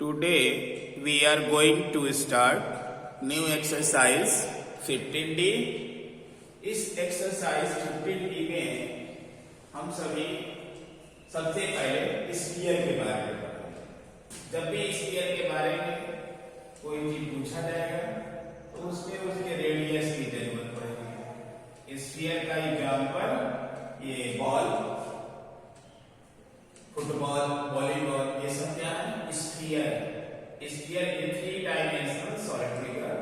Today we are going to start new exercise 15D. इस exercise 15D में हम सभी सबसे पहले स्फीयर के बारे में पढ़ेंगे। जब भी स्फीयर के बारे में कोई चीज पूछा जाएगा तो उसमें उसके रेडियस की जरूरत पड़ेगी। स्फीयर का एग्जाम्पल ये बॉल, फुटबॉल, वॉलीबॉल, ये सब क्या है? स्फीयर। स्फीयर इन 3 डायमेंशनल सॉलिड फिगर।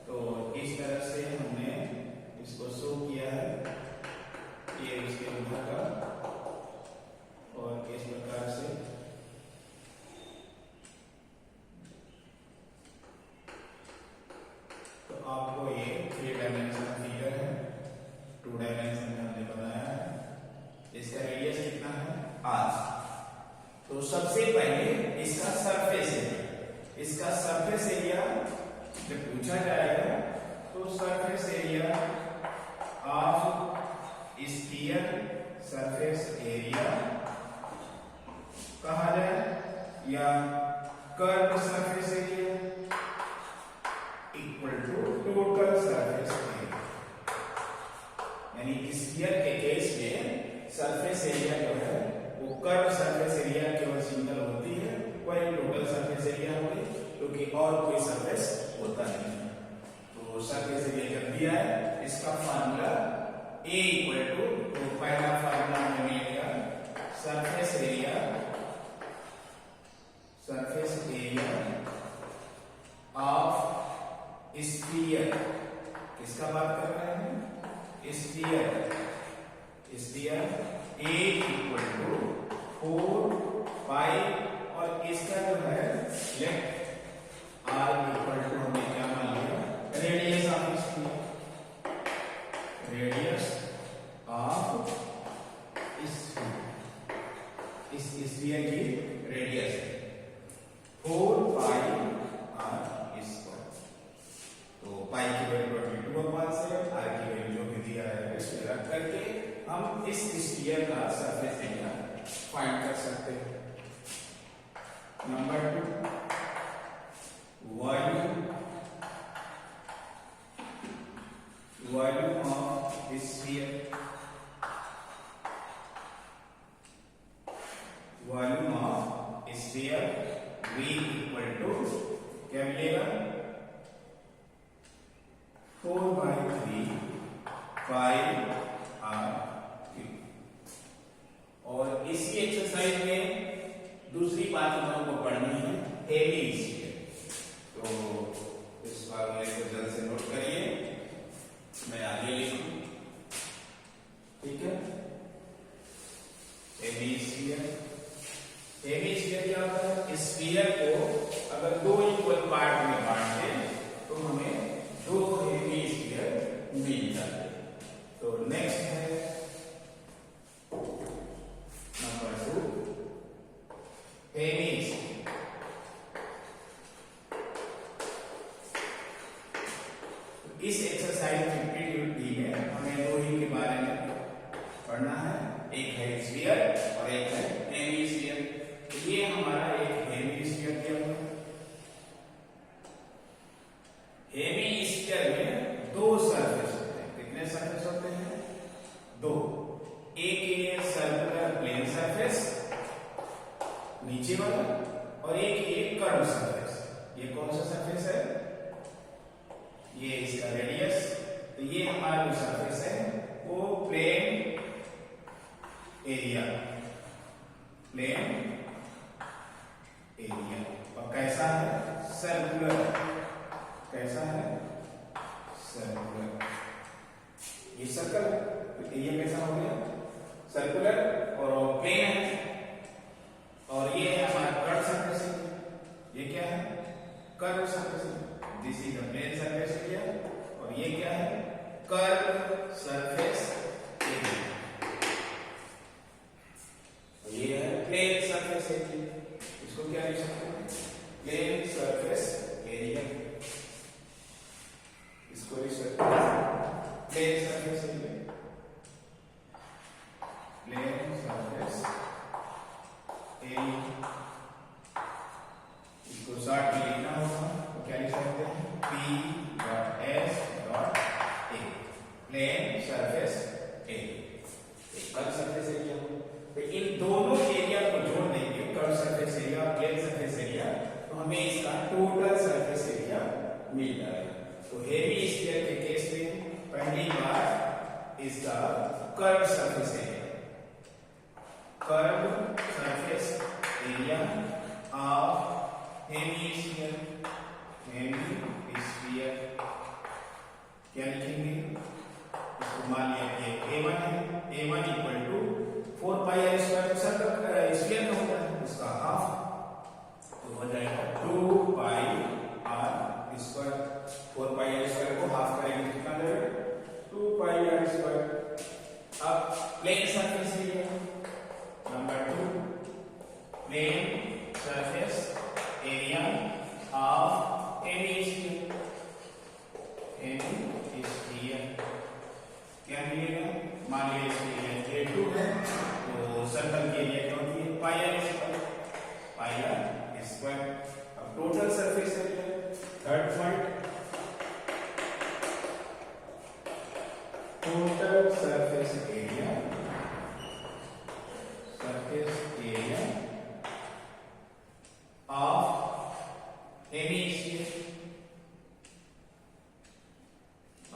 तो इस तरह से हमने इसको शो किया है। ये उसके ऊपर का और इस प्रकार से तो आपको ये 3 डायमेंशनल फिगर है, 2 डायमेंशन में हमने बनाया है। इसका रेडियस कितना है? r। तो सबसे पहले इसका सरफेस एरिया जब पूछा जाएगा तो surface area of sphere, surface area कहा जाए या curve surface area equal to total surface area. यानी स्फीयर के केस में सरफेस एरिया जो है वो कर्व सरफेस एरिया केवल सिंगल होती है, वही टोटल सरफेस एरिया होगी, क्योंकि और कोई सरफेस होता नहीं है। तो सरफेस एरिया जब दिया है इसका फार्मूला A इक्वल टू, तो पहला फार्मूला हमने लिया सरफेस एरिया ऑफ स्फीयर। किसका बात कर रहे हैं? स्फीयर A इक्वल टू 4 पाई और इसका जो है लेफ्ट R इक्वल टू हमने क्या मान लिया? रेडियस ऑफ स्फीयर, इस स्फीयर की रेडियस 4 पाई R स्क्वायर। तो पाई की वैल्यू 22/7, R की वैल्यू जो भी दिया है इसमें रख करके हम इस स्फीयर का सरफेस एरिया फाइंड कर सकते हैं। Number 2, volume of sphere, V equal to क्या मिलेगा? 4/3 पाई R क्यूब। और इसी एक्सरसाइज में दूसरी बात हम लोगों को पढ़नी है, हेमी स्फीयर। तो इस फॉर्मूले को जल्द से नोट करिए, मैं आगे लिखूं, ठीक है? हेमी स्फीयर क्या होता है? स्फीयर को अगर 2 इक्वल पार्ट में बांट दें तो हमें 2 हेमी स्फीयर मिल जाते हैं। तो नेक्स्ट है नंबर 2, हेमी स्फीयर। इस एक्सरसाइज 15D में हमें 2 ही के बारे में पढ़ना है, एक है स्फीयर और एक है हेमी स्फीयर। ये हमारा एक हेमी स्फीयर दिया हुआ है। हेमी स्फीयर में 2 सरफेस होते हैं। कितने सरफेस होते हैं? 2। एक ये सर्कुलर प्लेन सरफेस नीचे वाला और एक ये कर्व सरफेस। ये कौन सा सरफेस है? ये इसका रेडियस। तो ये हमारा जो सरफेस है वो प्लेन एरिया और कैसा है? सर्कुलर। कैसा है? सर्कुलर। ये सर्कल, तो ये कैसा हो गया? सर्कुलर और प्लेन है। और ये है हमारा कर्व सरफेस। ये क्या है? Curve surface. This is the plane surface area और ये क्या है? Curve surface area. ये है प्लेन सरफेस एरिया। इसको क्या लिख सकते हैं? Plane surface area. इसको लिख सकते हैं plane surface area. Plane surface area plane surface area, तो हमें इसका टोटल सरफेस एरिया मिल जाएगा। तो हेवी स्फीयर के केस में पहली बात इसका curve surface area, curve surface area of hemisphere, hemisphere क्या लिखेंगे, इसको मान लिया कि A1 है, A1 equal to 4 pi R square, sphere का होता है उसका हाफ, तो हो जाएगा 2 pi R square. 4 pi R square को हाफ करेंगे कितना देगा, 2 पाई आर स्क्वायर। अब plane surface area number 2, plane surface area of any sphere, any sphere क्या मिलेगा, मान लीजिए इसकी A2 है, तो सर्कल के एरिया क्या होती है, pi R square, pi R square. अब total surface area, third point, total surface area, surface area of any sphere,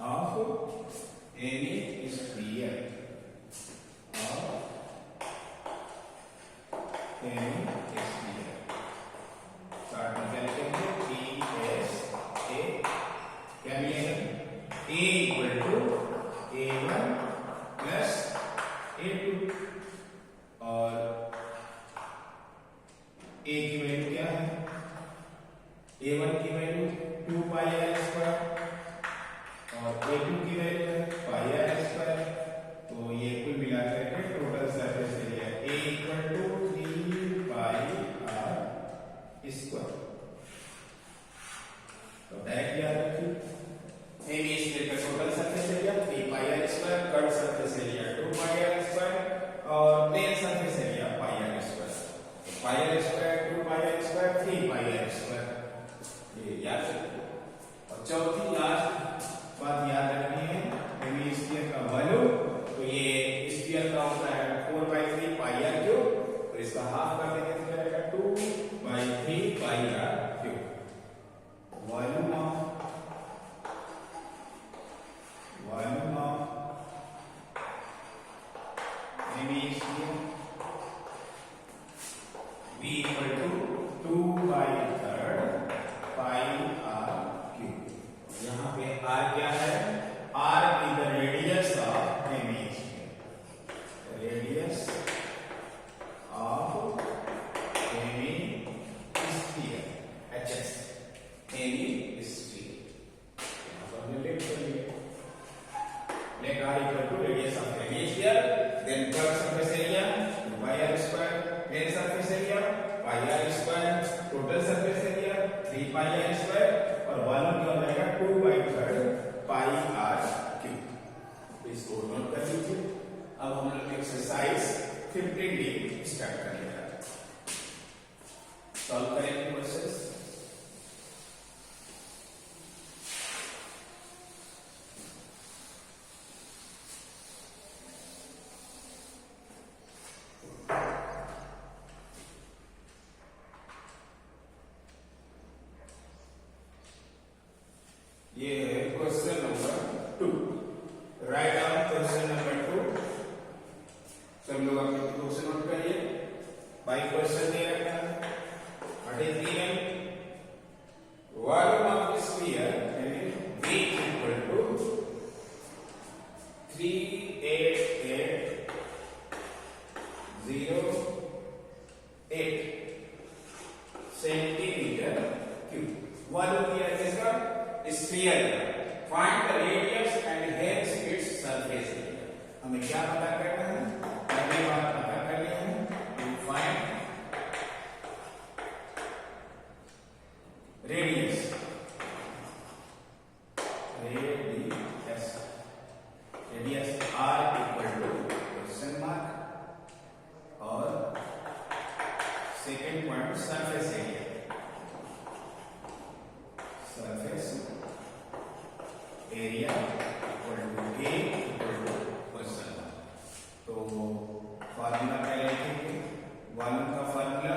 of any sphere, of any sphere. Short में क्या लिखेंगे, TSA क्या मिलेगा, A equal to A1 plus A2, और A की value क्या है, A1 की वैल्यू 2 पाई आर स्क्वायर और A2 की वैल्यू है पाई आर स्क्वायर, तो ये कुल मिलाकर के total surface area A equal to 3 pi R square. तो डायरेक्ट याद रखिए, हेवी स्फीयर का total surface area 3 pi R square, curve surface area 2 pi R square और plane surface area pi R square. Pi R square 2 pi R square 3 pi R square, ये याद रखिए। और चौथी लास्ट बात याद रखनी है, हेवी स्फीयर का वॉल्यूम, तो ये स्फीयर का होता है 4/3 पाई आर क्यूब, तो इसका हाफ कर देंगे तो क्या रहेगा 2/3 pi R cube. Volume of hemisphere V equal to 2/3 pi R cube. यहाँ पे R क्या है, R is the radius of hemisphere, radius of hemisphere, HS hemisphere. यहाँ पर हमने लिख दिया, let R equal to radius of heavy sphere, then curved surface area 2 pi r square, plane surface area pi r square, total surface area 3 pi r square और volume क्या हो जाएगा 2/3 pi r cube. इसको note कर लीजिए। अब हम लोग एक्सरसाइज 15D स्टार्ट करेंगे, सॉल्व करेंगे क्वेश्चंस। ये है question number 2, right down question number 2। सब लोग अपने क्वेश्चन नोट करिए। बाय क्वेश्चन दे रखा है, what is given, volume of sphere V equal to 38808 centimetre cube. Volume दिया है इसका sphere, find the radius and hence its surface area. हमें क्या पता करना है, पहली बात पता करनी है, to find radius, radius R equal to question mark, और second point surface area, surface area equal to A equal to question mark. तो फार्मूला क्या लिखेंगे, वॉल्यूम का फार्मूला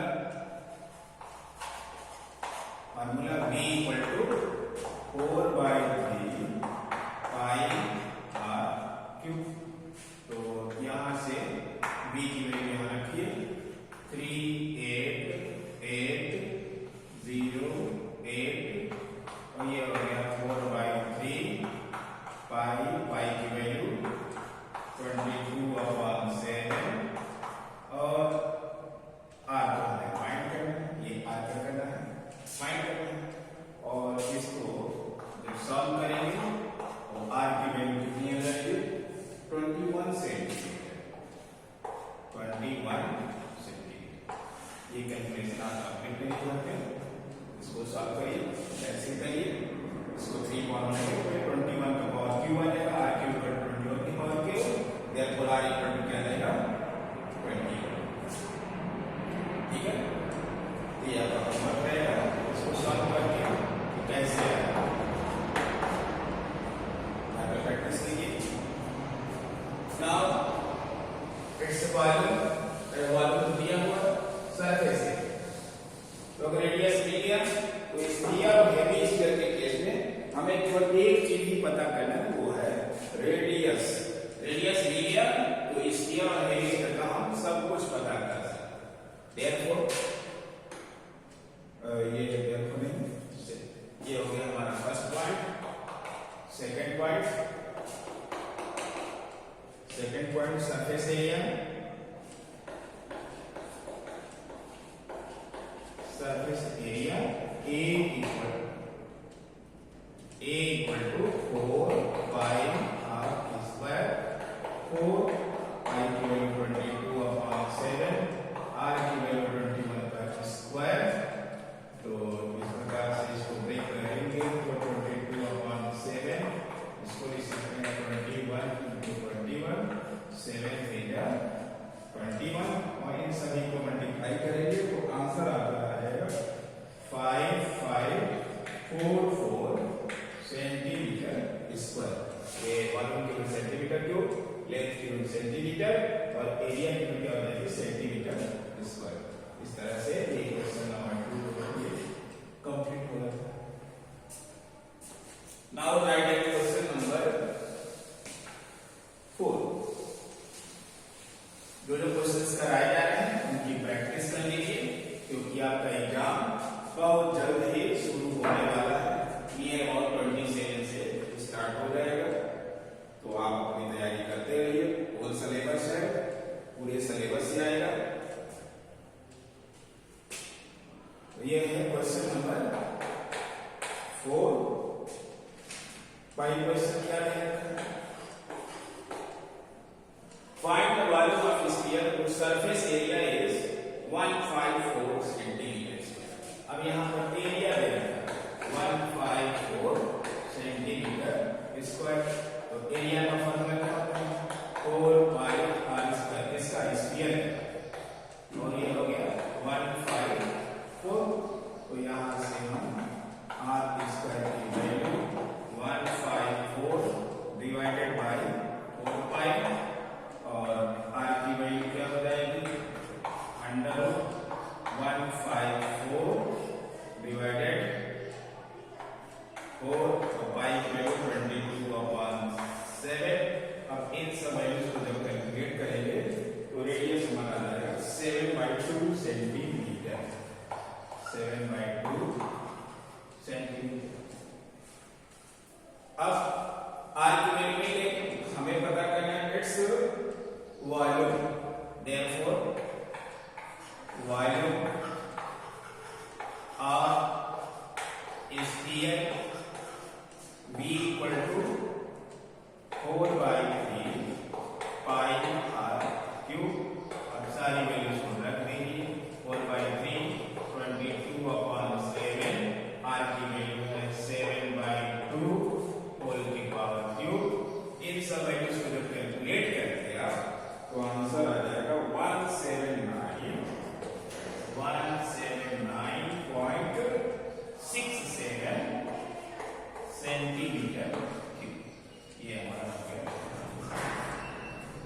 तो रेडियस मिल गया। तो स्फीयर और हेवी स्फीयर के केस में हमें केवल एक चीज ही पता करना है, वो है रेडियस। रेडियस मिल गया तो स्फीयर और हेवी स्फीयर का हम सब कुछ पता कर सकते हैं। देयरफॉर ये हो गया हमारा first point. Second point surface area. Surface area A equal to 4 pi r square, 4 pi की वैल्यू 22 अपॉन 7, r की वैल्यू 21 का स्क्वायर। तो इस प्रकार से इसको ब्रेक करेंगे तो 22 अपॉन 7, इसको लिख सकते हैं 21 into 21, 7 देगा 21 और इन सभी को मल्टीप्लाई करेंगे तो आंसर आता है 5544 सेंटीमीटर स्क्वायर। ये वॉल्यूम की यूनिट सेंटीमीटर क्यूब, लेंथ की यूनिट सेंटीमीटर और एरिया की यूनिट क्या हो जाएगी सेंटीमीटर स्क्वायर। इस तरह से ये क्वेश्चन नंबर 2 कंप्लीट हो जाता है। Now right question number 4। जो क्वेश्चंस कराए जा रहे हैं उनकी प्रैक्टिस कर लीजिए, क्योंकि आपका एग्जाम बहुत जल्द ही शुरू होने वाला है। नियर अबाउट 27 से स्टार्ट हो जाएगा। तो आप अपनी तैयारी करते रहिए। होल सिलेबस है, पूरे सिलेबस से आएगा। तो ये है क्वेश्चन नंबर 4। पहला क्वेश्चन क्या है? Find the value of sphere whose surface area is 154 centimeters. अब यहाँ पर एरिया दे रखा है 154 सेंटीमीटर स्क्वायर। तो एरिया का फॉर्मूला क्या होता है? 4 पाई r स्क्वायर। इसका स्फीयर है और ये हो गया 154। तो यहाँ से हम r स्क्वायर की वैल्यू 154 डिवाइडेड बाई 4 पाई और r की वैल्यू क्या हो जाएगी अंडर 154 डिवाइडेड 4 और पाई की वैल्यू 22 अपॉन 7। अब इन सब वैल्यूज को जब कैलकुलेट करेंगे तो रेडियस हमारा आ जाएगा 7/2 सेंटीमीटर। 7/2 सेंटीमीटर। अब r की वैल्यू मिलेगी, हमें पता करना है its volume. Therefore volume of sphere V equal to 4/3 pi r cube. अब सारी वैल्यूज को रख देंगे। 4/3 22 अपॉन 7, r की वैल्यू है 7/2 होल की पावर क्यूब। इन सब वैल्यूज को जब कैलकुलेट करते हैं तो आंसर आ जाएगा 179.67 सेंटीमीटर क्यूब। ये हमारा हो गया।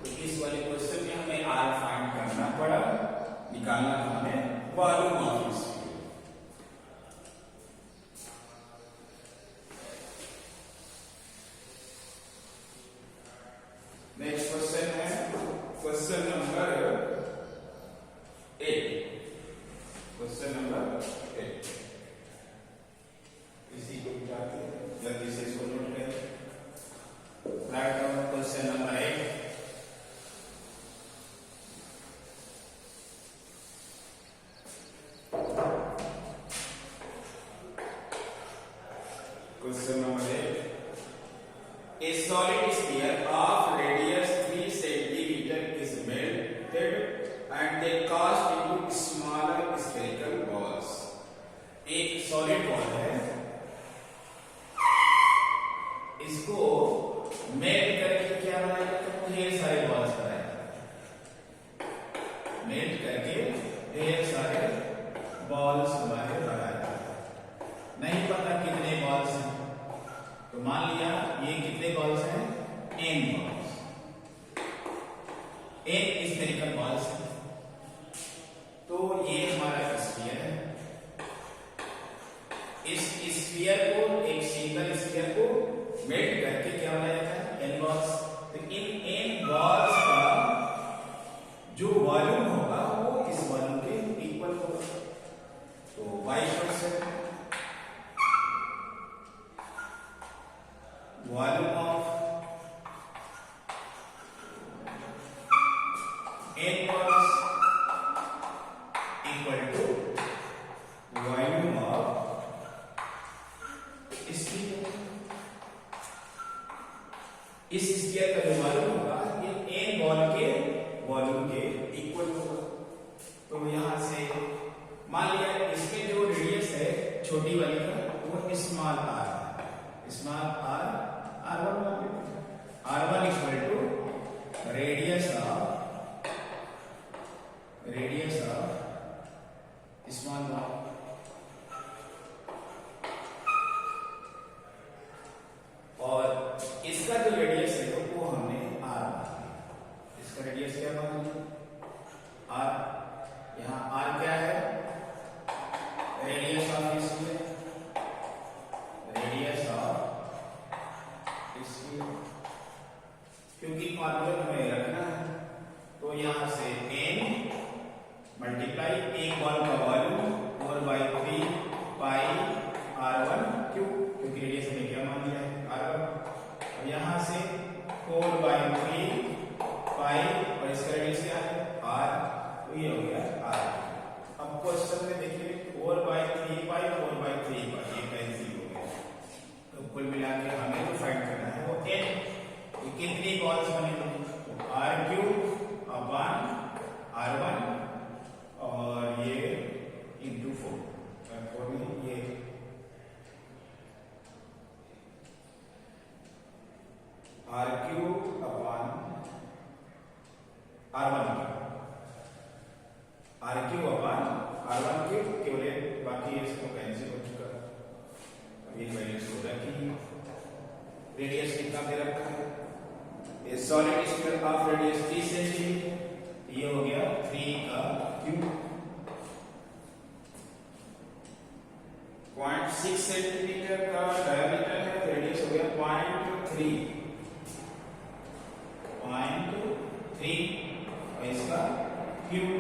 तो इस वाले क्वेश्चन में हमें r फाइंड करना पड़ा, निकालना था हमें volume of sphere. Next question है क्वेश्चन नंबर 8। क्वेश्चन नंबर 8 इसी को जाते हैं, जल्दी से इसको नोट करें। Right down question number 8। Question number 8। A solid sphere of radius 3 centimeter is melted and they cast into smaller spherical balls. एक सॉलिड बॉल है, इसको मेल्ट करके क्या बनाएगा? तो ढेर सारे बॉल्स बनाएगा। मेल्ट करके ढेर सारे बॉल्स हमारे बनाएगा। नहीं पता कितने बॉल्स हैं, तो मान लिया ये कितने बॉल्स हैं? n balls. n spherical balls हैं। तो ये हमारा स्फीयर है इस स्फीयर को, एक सिंगल स्फीयर को मेल्ट करके क्या बनाया जाता है, एन बॉल्स। तो इन एन बॉल्स का जो वॉल्यूम होगा वो इस वॉल्यूम के इक्वल होगा। तो 22% volume of n balls equal to volume of sphere. इस स्फीयर का जो वॉल्यूम होगा ये एन बॉल के वॉल्यूम के इक्वल होगा। तो यहां से मान लिया इसमें जो रेडियस है छोटी वाली का वो स्मॉल आर है, small r r1 equal to radius of small ball. और इसका जो रेडियस है वो हमने r मान लिया। इसका रेडियस क्या मान लिया, r। यहाँ r क्या है, radius of sphere, radius of sphere. क्योंकि फॉर्मूला हमें रखना है तो यहां से n मल्टीप्लाई एक बॉल का वॉल्यूम 4/3 पाई r1 क्यों, क्योंकि रेडियस में क्या मान लिया है r1। और यहां से 4/3 पाई और इसका रेडियस क्या है r, तो ये हो गया r। अब क्वेश्चन में देखिए 4/3 पाई 4/3 पाई ये कैंसिल हो गया। तो कुल मिला के हमें जो फाइंड करना है वो n, ये कितनी बॉल्स बनेंगी, r³ अपॉन r1 और ये इंटू 4 में ये r³ upon r1 upon r1 केवल बाकी इसको कैंसिल हो चुका है। अब ये वैल्यूज हो रखी, रेडियस कितना दे रखा है, ये solid sphere of radius 3 centimetre, ये हो गया 3 का क्यूब। 0.6 सेंटीमीटर का डायमीटर है तो रेडियस हो गया 0.3 और इसका क्यूब।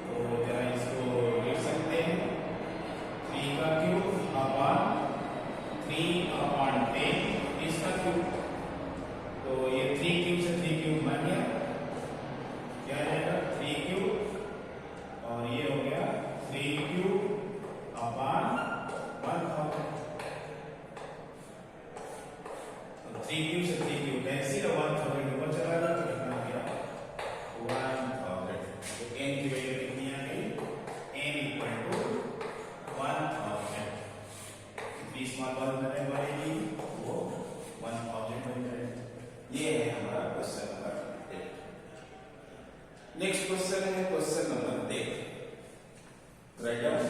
तो जरा इसको लिख सकते हैं 3 का क्यूब अपॉन 3/10 इसका क्यूब। तो ये 3 क्यूब से 3 क्यूब बन गया, क्या आ जाएगा 3 क्यूब और ये हो गया 3 क्यूब अपॉन 1000। तो 3 क्यूब से 3 क्यूब कैंसिल, 1000 ऊपर चला गया तो कितना हो गया 1000। तो n की वैल्यू कितनी आ गई, n इक्वल टू 1000। कितनी स्मॉल बॉल बनने वाली वो 1000 बन जाएगी। ये है हमारा क्वेश्चन नंबर 8। नेक्स्ट क्वेश्चन है question number 10। Right down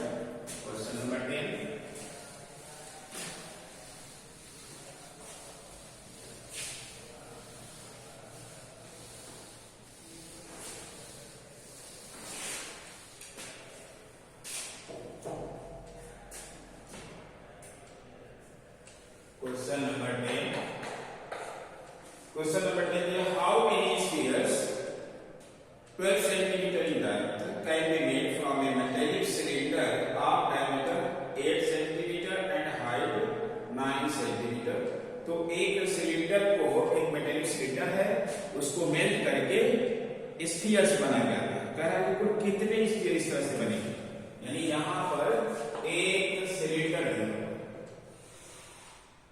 question number 10। Question number 10. Question number 10 is how many spheres 12 centimeter in diameter can be made from a metallic cylinder of diameter 8 centimeter and height 9 centimeter। तो एक cylinder को, एक metallic cylinder है उसको melt करके spheres बनाया गया है। कह रहा है कि कितने स्फीयर इस तरह से बनेंगे, यानी यहां पर एक सिलेंडर है,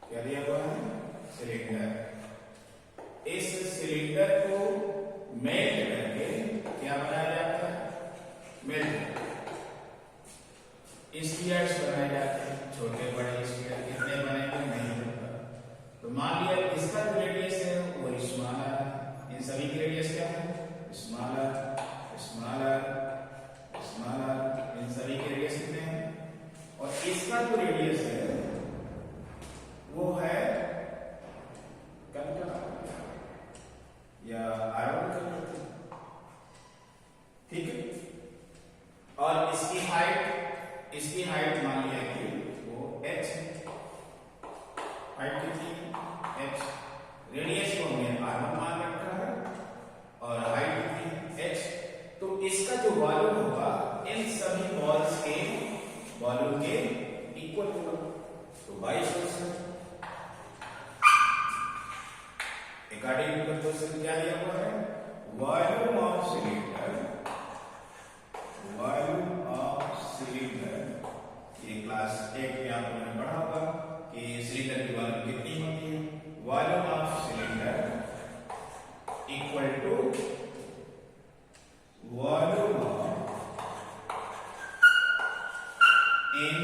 क्या दिया हुआ है सिलेंडर। इस सिलेंडर को मेल्ट करके क्या बनाया जाता है, मेल्ट स्फीयर्स बनाए जाते हैं। छोटे बड़े स्फीयर कितने बनेंगे नहीं पता। तो मान लिया इसका जो रेडियस है वो स्मॉलर है, इन सभी की रेडियस क्या है स्मॉलर स्मॉलर स्मॉलर, इन सभी की रेडियस कितने हैं। और इसका जो रेडियस है वो है या r1 कर लेते हैं, ठीक है। और इसकी हाइट मान लिया कि वो h, हाइट कितनी h, रेडियस को हमने r1 मान रखा है और हाइट कितनी h। तो इसका जो वॉल्यूम होगा इन सभी बॉल्स के वॉल्यूम के इक्वल होगा। तो 22%। अकॉर्डिंग टू द क्वेश्चन क्या दिया हुआ है, volume of cylinder, volume of cylinder, ये क्लास 1 में आपने पढ़ा होगा कि सिलेंडर की वॉल्यूम कितनी होती है। Volume of cylinder equal to volume of n,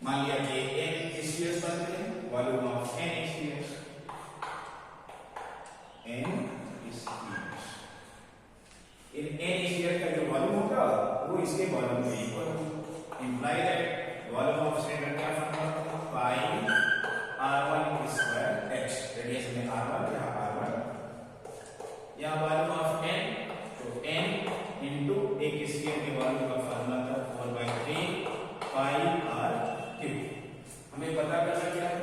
मान लिया कि n स्फीयर्स बनते हैं, volume of n spheres, n spheres, इन n स्फीयर का जो वॉल्यूम होगा वो इसके वॉल्यूम के इक्वल होगा। Imply that volume of cylinder क्या फॉर्मूला होगा, पाई r1 स्क्वायर h, रेडियस में r1, यहाँ r1, यहाँ वॉल्यूम ऑफ n, तो n इंटू एक स्फीयर के वॉल्यूम का फॉर्मूला था 4/3 पाई r क्यूब। हमें पता करना क्या है,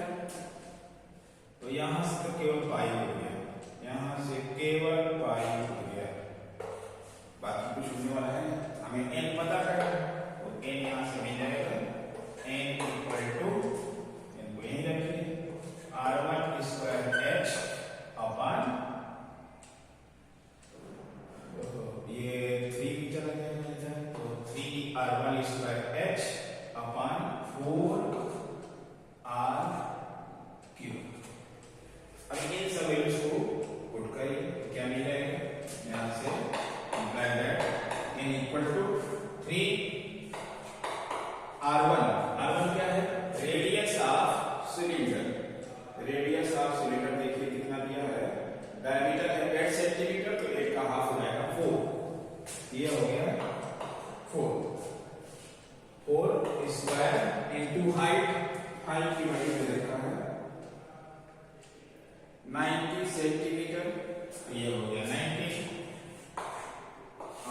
तो यहां से तो केवल पाई हो गया, यहां से केवल पाई हो गया, बाकी कुछ होने वाला है। हमें n पता करना है, तो n यहां से मिल जाएगा, n इक्वल टू, n को यहीं रखिए, r1 स्क्वायर h अपॉन, ये 3 चला जाएगा, तो 3r1 square h upon 4r cube. अब इन सब वैल्यूज को पुट करिए, क्या मिल जाएगा, यहां से imply that n equal to 3r1, r1 क्या है, radius of cylinder, radius of cylinder देखिए कितना दिया है, डायमीटर है 8 सेंटीमीटर, तो 8 का हाफ हो जाएगा 4, ये हो गया 4 स्क्वायर इंटू हाइट, हाइट की वैल्यू में देखा है 90 सेंटीमीटर, ये हो गया 90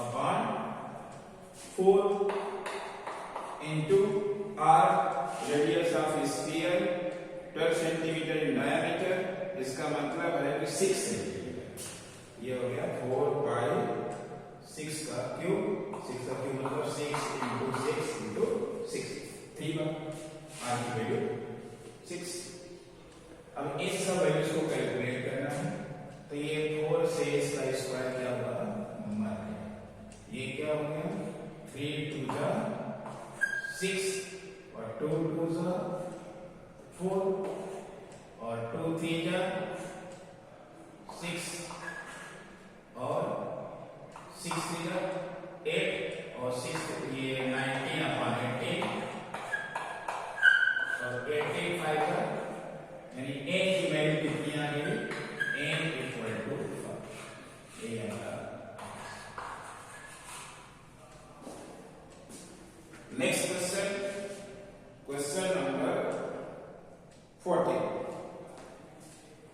upon 4 into r, radius of sphere 12 centimetre in diameter, इसका मतलब है कि 6 सेंटीमीटर, ये हो गया 4/6 का क्यूब, 6 का क्यूब मतलब 6 इंटू 6 इंटू 6, 3 बार r की वैल्यू 6। अब इन सब वैल्यूज को कैलकुलेट करना है, तो ये 4 से इसका स्क्वायर क्या होगा, मर गया, ये क्या हो गया 3 2 जा 6 और 2 2 जा 4 और 2 3 जा 6 और 6 3 जा 8 और 6, ये 19 अपॉन 18 और 18 5 का, यानी a की वैल्यू कितनी आ गई, n इक्वल टू 5, ये हमारा। Next question, question number 14,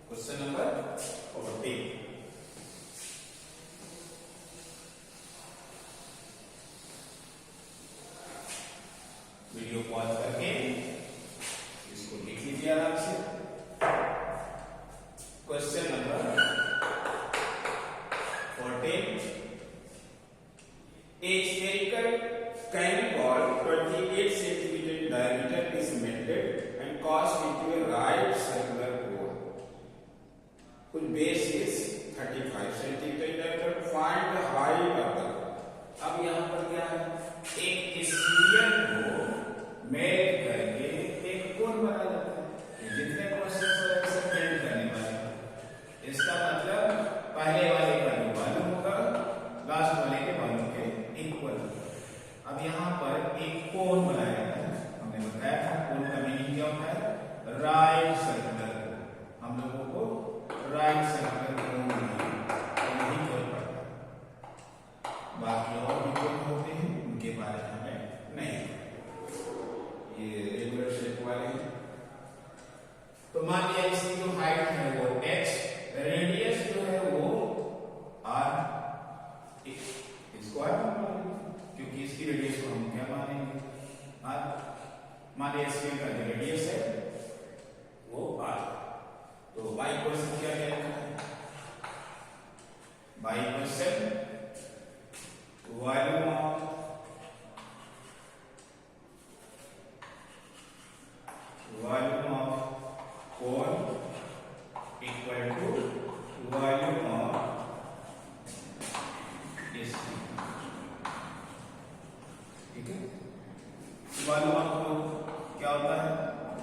question number 14, video pause करके इसको लिख लीजिए आराम से। Question number 14, a spherical candy ball 28 centimeter in diameter is melted and cast into a right circular core whose base is 35 centimeter in diameter. Find the height of the core। अब यहाँ पर क्या है, एक स्फीयर को melt करें मान लिया स्क्वायर का जो रेडियस है वो r। तो y क्वेश्चन क्या है, y question volume of cone equal to volume of disc. ठीक है, वॉल्यूम ऑफ कोन क्या होता है,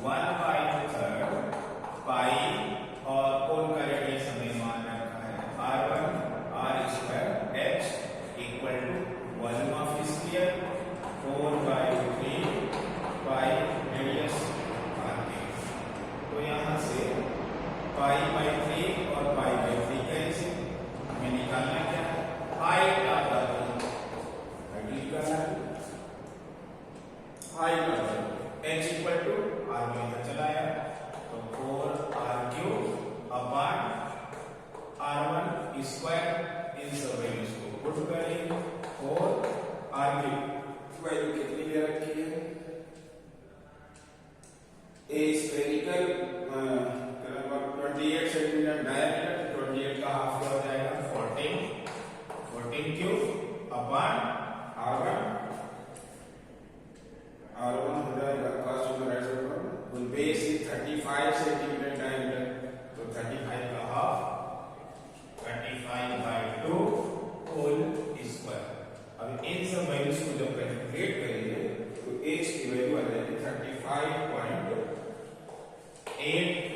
1/3 पाई और कोन का रेडियस हमें मान रखा है r1 r² h equal to volume of sphere 4/3 pi radius r3। तो यहां से π/3 और π/3 कैसे हमें निकालना क्या है, height of the cone, height of the h equal to r में इधर चलाया तो 4r³ अपॉन r1 स्क्वायर, इन सब वैल्यूज को पुट करेंगे। 4r³ वैल्यू कितनी ले रखी है, ए स्फेरिकल 28 सेंटीमीटर डायमीटर, 28 का हाफ हो जाएगा 14 क्यूब अपॉन r1 हो जाएगा cos to the right side पर, तो बेस इज 35 सेंटीमीटर डायमीटर, तो 35 का हाफ 35/2 होल स्क्वायर। अब इन सब वैल्यूज को जब कैलकुलेट करेंगे तो h की वैल्यू आ जाएगी 35.8